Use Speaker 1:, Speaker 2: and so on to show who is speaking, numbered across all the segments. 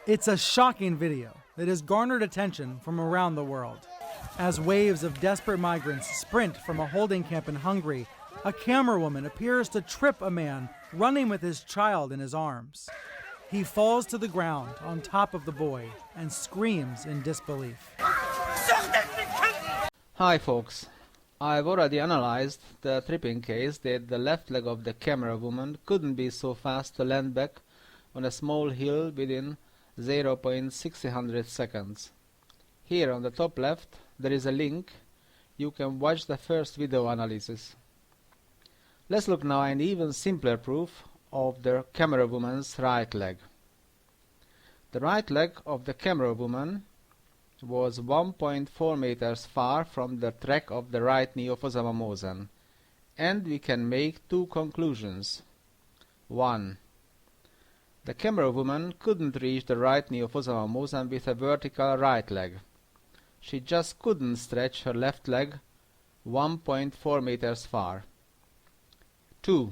Speaker 1: It's a shocking video that has garnered attention from around the world. As waves of desperate migrants sprint from a holding camp in Hungary, a camerawoman appears to trip a man running with his child in his arms. He falls to the ground on top of the boy and screams in disbelief.
Speaker 2: Hi folks, I've already analyzed the tripping case that the left leg of the camera woman couldn't be so fast to land back on a small hill within 0.600 seconds. Here on the top left there is a link. You can watch the first video analysis. Let's look now at an even simpler proof of the camera woman's right leg. The right leg of the camera woman was 1.4 meters far from the track of the right knee of Osama Mohsen, and we can make two conclusions. 1. The camera woman couldn't reach the right knee of Osama Mohsen with a vertical right leg. She just couldn't stretch her left leg 1.4 meters far. 2.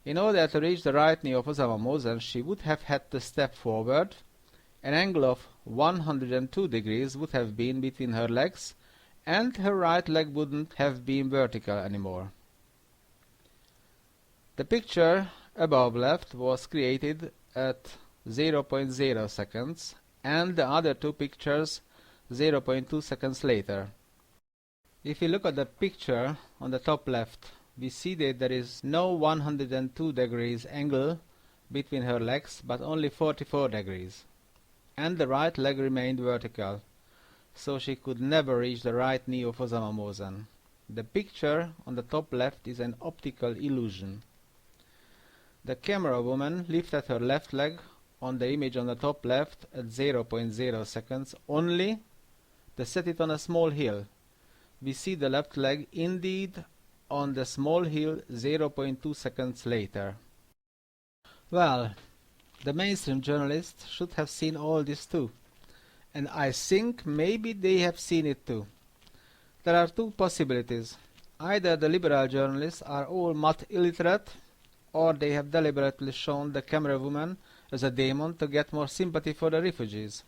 Speaker 2: In order to reach the right knee of Osama Mohsen, she would have had to step forward. An angle of 102 degrees would have been between her legs, and her right leg wouldn't have been vertical anymore. The picture above left was created at 0.0 seconds, and the other two pictures 0.2 seconds later. If we look at the picture on the top left, we see that there is no 102 degrees angle between her legs, but only 44 degrees. And the right leg remained vertical, so she could never reach the right knee of Osama Mohsen. The picture on the top left is an optical illusion. The camera woman lifted her left leg on the image on the top left at 0.0 seconds only to set it on a small hill. We see the left leg indeed on the small hill 0.2 seconds later. Well, the mainstream journalists should have seen all this too, and I think maybe they have seen it too. There are two possibilities. Either the liberal journalists are all mud illiterate, or they have deliberately shown the camera woman as a demon to get more sympathy for the refugees.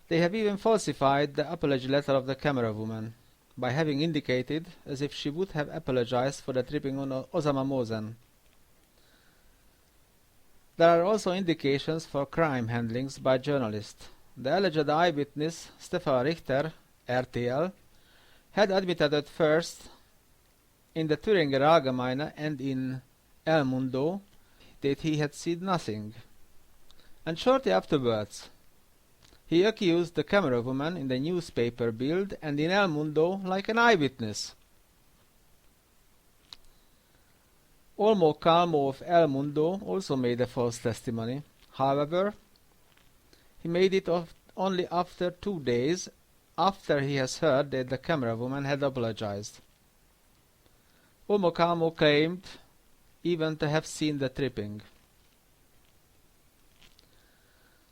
Speaker 2: They have even falsified the apology letter of the camera woman by having indicated as if she would have apologized for the tripping on Osama Mohsen. There are also indications for crime handlings by journalists. The alleged eyewitness, Stefan Richter, RTL, had admitted at first in the Thüringer Allgemeine and in El Mundo that he had seen nothing. And shortly afterwards, he accused the camera woman in the newspaper Bild and in El Mundo like an eyewitness. Olmo Calmo of El Mundo also made a false testimony. However, he made it only after 2 days after he has heard that the camera woman had apologized. Olmo Calmo claimed even to have seen the tripping.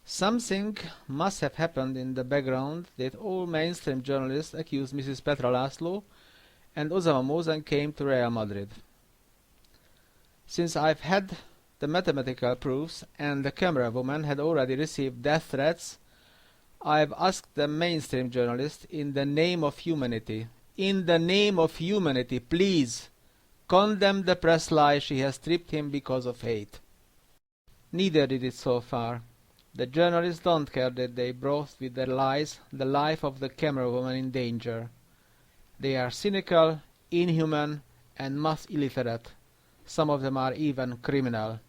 Speaker 2: Something must have happened in the background that all mainstream journalists accused Mrs. Petra László and Osama Mohsen came to Real Madrid. Since I've had the mathematical proofs and the camera woman had already received death threats, I've asked the mainstream journalists in the name of humanity, please condemn the press lie she has tripped him because of hate. Neither did it so far. The journalists don't care that they brought with their lies the life of the camera woman in danger. They are cynical, inhuman, and mass illiterate. Some of them are even criminal.